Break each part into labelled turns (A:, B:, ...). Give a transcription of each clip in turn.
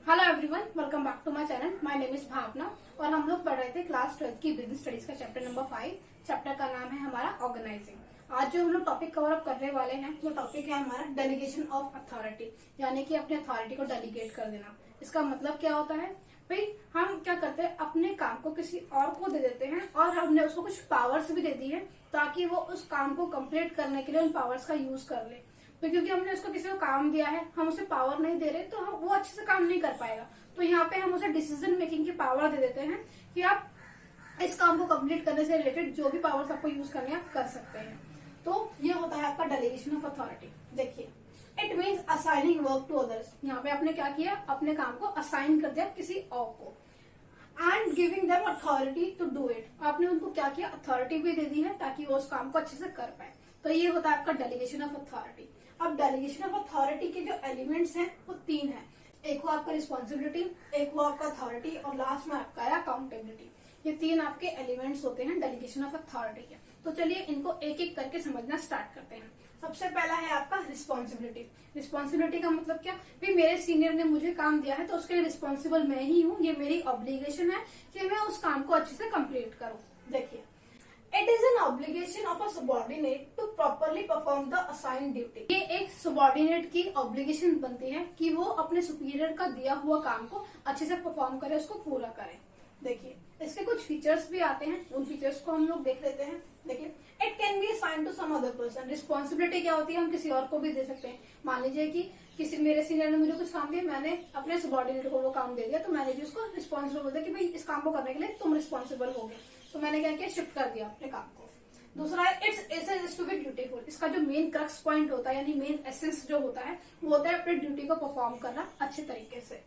A: Hello everyone, welcome back to my channel. My name is Bhavna और हम लोग पढ़ रहे थे क्लास 12 की बिजनेस स्टडीज का चैप्टर नंबर 5। चैप्टर का नाम है हमारा ऑर्गेनाइजिंग। आज जो हम लोग टॉपिक कवर अप करने वाले हैं वो टॉपिक है हमारा डेलीगेशन ऑफ अथॉरिटी, यानी कि अपने अथॉरिटी को डेलीगेट कर देना। इसका मतलब क्या होता है भाई, हम क्या करते हैं, अपने काम को किसी और को दे देते हैं और हमने उसको कुछ पावर्स भी दे दी है ताकि वो उस काम को कंप्लीट करने के लिए उन पावर्स का यूज कर ले। तो क्योंकि हमने उसको किसी को काम दिया है, हम उसे पावर नहीं दे रहे तो वो अच्छे से काम नहीं कर पाएगा। तो यहाँ पे हम उसे डिसीजन मेकिंग की पावर दे देते हैं कि आप इस काम को कंप्लीट करने से रिलेटेड जो भी पावर्स आपको यूज करने आप कर सकते हैं। तो ये होता है आपका डेलीगेशन ऑफ अथॉरिटी। देखिए, it means assigning work to others. यहाँ पे आपने क्या किया, अपने काम को असाइन कर दिया किसी और को। And giving them authority to do it. आपने उनको क्या किया, अथॉरिटी भी दे दी है ताकि वो उस काम को अच्छे से कर पाए। तो ये होता है आपका डेलीगेशन ऑफ अथॉरिटी। अब डेलीगेशन ऑफ अथॉरिटी के जो एलिमेंट्स हैं वो 3 हैं। एक वो आपका रिस्पॉन्सिबिलिटी, एक वो आपका अथॉरिटी और लास्ट में आपका है अकाउंटेबिलिटी। ये 3 आपके एलिमेंट्स होते हैं डेलीगेशन ऑफ अथॉरिटी के। तो चलिए इनको एक एक करके समझना स्टार्ट करते हैं। सबसे पहला है आपका रिस्पॉन्सिबिलिटी। रिस्पॉन्सिबिलिटी का मतलब क्या, भी मेरे सीनियर ने मुझे काम दिया है तो उसके लिए रिस्पॉन्सिबल मैं ही हूँ। ये मेरी ऑब्लिगेशन है कि मैं उस काम को अच्छे से कंप्लीट करूँ। देखिए, it is an obligation of a subordinate to properly perform the assigned duty. ये एक सबॉर्डिनेट की ऑब्लिगेशन बनती है कि वो अपने सुपीरियर का दिया हुआ काम को अच्छे से परफॉर्म करे, उसको पूरा करे। देखिए, इसके कुछ फीचर्स भी आते हैं, उन फीचर्स को हम लोग देख लेते हैं। देखिए, it can be assigned to some other person. Responsibility क्या होती है, हम किसी और को भी दे सकते हैं। मान लीजिए कि किसी मेरे सीनियर ने मुझे कुछ काम दिया, मैंने अपने सबॉर्डिनेट को वो काम दे दिया, तो मैंने भी उसको रिस्पॉन्सिबल बोल दिया कि भाई इस काम को करने के लिए तुम रिस्पॉन्सिबल हो गए। तो मैंने क्या किया, शिफ्ट कर दिया अपने काम को। दूसरा है its essence to be dutiful. इसका जो मेन क्रक्स पॉइंट होता है, यानी मेन एसेंस जो होता है वो होता है अपनी ड्यूटी को परफॉर्म करना अच्छे तरीके से।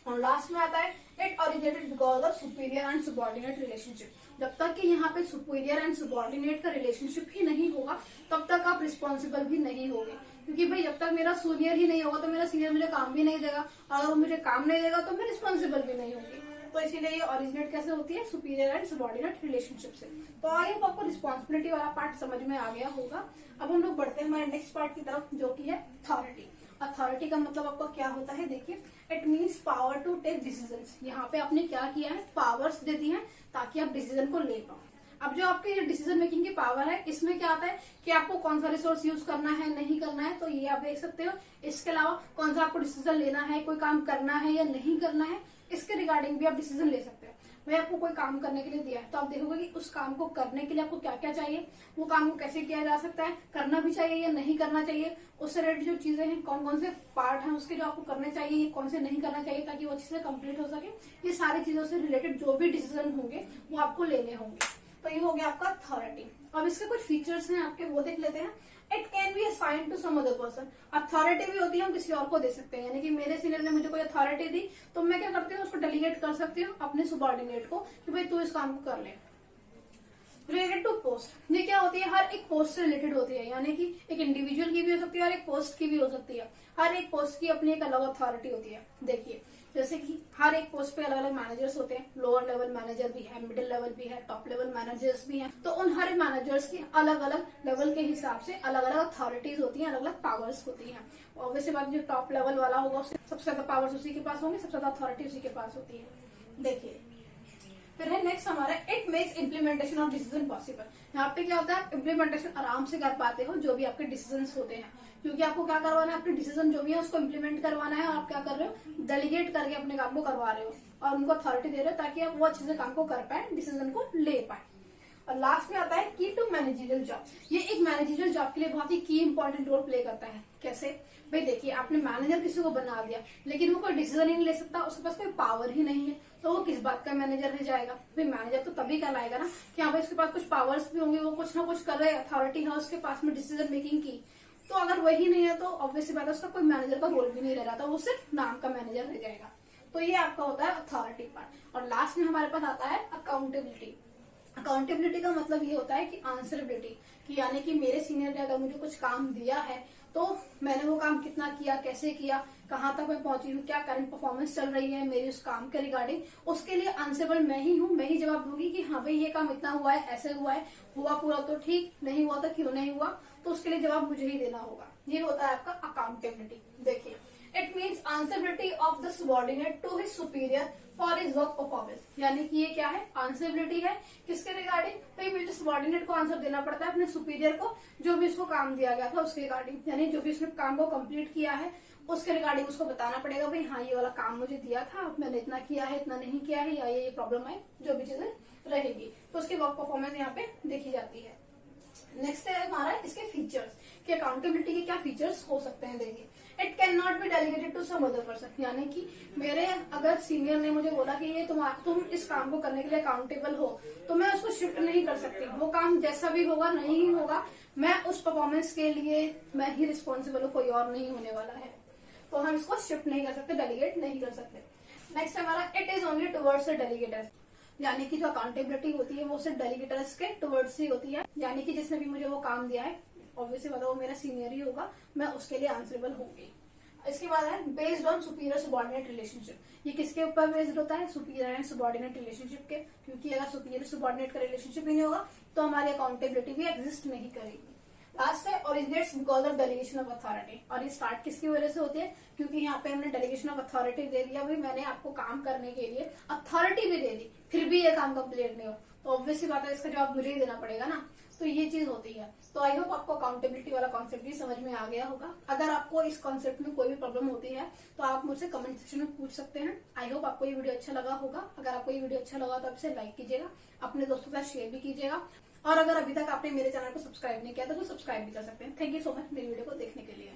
A: और लास्ट में आता है it originated because of superior and subordinate relationship. जब तक कि यहाँ पे सुपीरियर एंड सबॉर्डिनेट का रिलेशनशिप ही नहीं होगा तब तक आप रिस्पॉन्सिबल भी नहीं होगे। क्योंकि भाई जब तक मेरा सीनियर ही नहीं होगा तो मेरा सीनियर मुझे काम भी नहीं देगा, और अगर वो मुझे काम नहीं देगा तो मैं रिस्पॉन्सिबल भी नहीं होगी। तो इसीलिए ये ओरिजिनेट कैसे होती है, सुपीरियर एंड सबॉर्डिनेट रिलेशनशिप से। तो आई होप आपको रिस्पॉन्सिबिलिटी वाला पार्ट समझ में आ गया होगा। अब हम लोग बढ़ते हैं हमारे नेक्स्ट पार्ट की तरफ, जो की है अथॉरिटी। अथॉरिटी का मतलब आपका क्या होता है, देखिए, it means power to take decisions. यहाँ पे आपने क्या किया है, पावर्स दे दी है ताकि आप डिसीजन को ले पाओ। अब जो आपकी डिसीजन मेकिंग की पावर है, इसमें क्या आता है कि आपको कौन सा रिसोर्स यूज करना है, नहीं करना है, तो ये आप देख सकते हो। इसके अलावा कौन सा आपको डिसीजन लेना है, कोई काम करना है या नहीं करना है, इसके रिगार्डिंग भी आप डिसीजन ले सकते हो। मैं आपको कोई काम करने के लिए दिया है तो आप देखोगे कि उस काम को करने के लिए आपको क्या क्या चाहिए, वो काम को कैसे किया जा सकता है, करना भी चाहिए या नहीं करना चाहिए, उससे रिलेटेड जो चीजें हैं, कौन कौन से पार्ट हैं उसके जो आपको करने चाहिए, कौन से नहीं करना चाहिए ताकि वो अच्छे से कंप्लीट हो सके। ये सारी चीजों से रिलेटेड जो भी डिसीजन होंगे वो आपको लेने होंगे। तो ये हो गया आपका अथॉरिटी। अब इसके कुछ फीचर्स हैं आपके, वो देख लेते हैं। It can be assigned to some other person. Authority भी होती है, हम किसी और को दे सकते हैं। यानी कि मेरे सीनियर ने मुझे कोई अथॉरिटी दी तो मैं क्या करती हूँ, उसको डेलीगेट कर सकती हूँ अपने सबॉर्डिनेट को कि भाई तू इस काम को कर ले। रिलेटेड टू पोस्ट, ये क्या होती है, हर एक पोस्ट से रिलेटेड होती है। यानी कि एक इंडिविजुअल की भी हो सकती है और एक पोस्ट की भी हो सकती है। हर एक पोस्ट की अपनी एक अलग अथॉरिटी होती है। देखिए, जैसे कि हर एक पोस्ट पे अलग अलग मैनेजर्स होते हैं। लोअर लेवल मैनेजर भी है, मिडिल लेवल भी है, टॉप लेवल मैनेजर्स भी हैं। तो उन हर मैनेजर्स की अलग अलग लेवल के हिसाब से अलग अलग अथॉरिटीज होती हैं, अलग अलग पावर्स होती हैं। ऑब्वियसली बात, जो टॉप लेवल वाला होगा सबसे ज्यादा पावर्स उसी के पास होंगे, सबसे ज्यादा अथॉरिटी उसी के पास होती है। देखिए, फिर है नेक्स्ट हमारा it makes implementation of decision possible. यहाँ पे क्या होता है, इम्प्लीमेंटेशन आराम से कर पाते हो जो भी आपके डिसीजन होते हैं। क्योंकि आपको क्या करवाना है, अपने डिसीजन जो भी है उसको इम्प्लीमेंट करवाना है, और आप क्या कर रहे हो, डेलीगेट करके अपने काम को करवा रहे हो और उनको अथॉरिटी दे रहे हो ताकि आप वो अच्छे से काम को कर पाए, डिसीजन को ले पाए। और लास्ट में आता है की टू मैनेजरियल जॉब। ये एक मैनेजरियल जॉब के लिए बहुत ही की इंपॉर्टेंट रोल प्ले करता है। कैसे भाई, देखिए, आपने मैनेजर किसी को बना दिया लेकिन वो कोई डिसीजन ही नहीं ले सकता, उसके पास कोई पावर ही नहीं है, तो वो किस बात का मैनेजर रह जाएगा। भाई मैनेजर तो तभी कहलाएगा ना कि हाँ भाई उसके पास कुछ पावर्स भी होंगे, वो कुछ ना कुछ कर रहे, अथॉरिटी है उसके पास में डिसीजन मेकिंग की। तो अगर वही नहीं है तो ऑब्वियसली बात है उसका कोई मैनेजर का रोल भी नहीं रह रहा था, वो सिर्फ नाम का मैनेजर रह जाएगा। तो ये आपका होता है अथॉरिटी पार्ट। और लास्ट में हमारे पास आता है अकाउंटेबिलिटी। अकाउंटेबिलिटी का मतलब ये होता है कि आंसरेबिलिटी, कि यानी कि मेरे सीनियर ने अगर मुझे कुछ काम दिया है तो मैंने वो काम कितना किया, कैसे किया, कहाँ तक मैं पहुंची हूँ, क्या करंट परफॉर्मेंस चल रही है मेरी उस काम के रिगार्डिंग, उसके लिए आंसरेबल मैं ही हूँ। मैं ही जवाब दूंगी कि हाँ भाई ये काम इतना हुआ है, ऐसे हुआ है, हुआ पूरा तो ठीक, नहीं हुआ तो क्यों नहीं हुआ, तो उसके लिए जवाब मुझे ही देना होगा। ये होता है आपका अकाउंटेबिलिटी। देखिए, it means answerability of the subordinate to his superior for his work performance. यानी कि ये क्या है, आंसरेबिलिटी है किसके रिगार्डिंग, तो मुझे सबॉर्डिनेट को आंसर देना पड़ता है अपने सुपीरियर को, जो भी उसको काम दिया गया था उसके रिगार्डिंग, यानी जो भी उसने काम को कंप्लीट किया है उसके रिगार्डिंग उसको बताना पड़ेगा भाई हाँ ये वाला काम मुझे दिया था, मैंने इतना किया है, इतना नहीं किया है, या ये प्रॉब्लम है, जो भी चीजें रहेगी तो उसकी वर्क परफॉर्मेंस यहाँ पे देखी जाती है। नेक्स्ट है हमारा इसके फीचर्स कि अकाउंटेबिलिटी के क्या फीचर्स हो सकते हैं। देखिए, it can not be delegated to some other person, यानी कि मेरे अगर सीनियर ने मुझे बोला कि ये तुम इस काम को करने के लिए अकाउंटेबल हो, तो मैं उसको शिफ्ट नहीं कर सकती। वो काम जैसा भी होगा नहीं होगा, मैं उस परफॉर्मेंस के लिए मैं ही रिस्पॉन्सिबल हूँ, कोई और नहीं होने वाला है, तो हम इसको शिफ्ट नहीं कर सकते, डेलीगेट नहीं कर सकते। नेक्स्ट हमारा it is only towards the delegators, यानी कि जो अकाउंटेबिलिटी होती है वो सिर्फ डेलीगेटर्स के टुवर्ड्स ही होती है, यानी कि जिसने भी मुझे वो काम दिया है ऑब्वियसली मतलब वो मेरा सीनियर ही होगा, मैं उसके लिए आंसरेबल होंगी। इसके बाद है based on superior subordinate relationship, ये किसके ऊपर बेस्ड होता है, सुपीरियर एंड सबॉर्डिनेट रिलेशनशिप के, क्योंकि अगर सुपीरियर सबॉर्डिनेट का रिलेशनशिप ही नहीं होगा तो हमारी अकाउंटेबिलिटी भी एग्जिस्ट नहीं करेगी। लास्ट है originates because of delegation of authority, और ये स्टार्ट किसकी वजह से होती है, क्योंकि यहाँ पे हमने डेलीगेशन ऑफ अथॉरिटी दे दिया, भाई मैंने आपको काम करने के लिए अथॉरिटी भी दे दी, फिर भी ये काम कंप्लीट नहीं हो, तो ऑब्वियसली बात है इसका जवाब मुझे ही देना पड़ेगा ना, तो ये चीज होती है। तो आई होप आपको अकाउंटेबिलिटी वाला कॉन्सेप्ट भी समझ में आ गया होगा। अगर आपको इस कॉन्सेप्ट में कोई भी प्रॉब्लम होती है तो आप मुझसे कमेंट सेक्शन में पूछ सकते हैं। आई होप आपको ये वीडियो अच्छा लगा होगा। अगर आपको ये वीडियो अच्छा लगा तो आप इसे लाइक कीजिएगा, अपने दोस्तों के साथ शेयर भी कीजिएगा, और अगर अभी तक आपने मेरे चैनल को सब्सक्राइब नहीं किया तो सब्सक्राइब भी कर सकते हैं। थैंक यू सो मच मेरी वीडियो को देखने के लिए।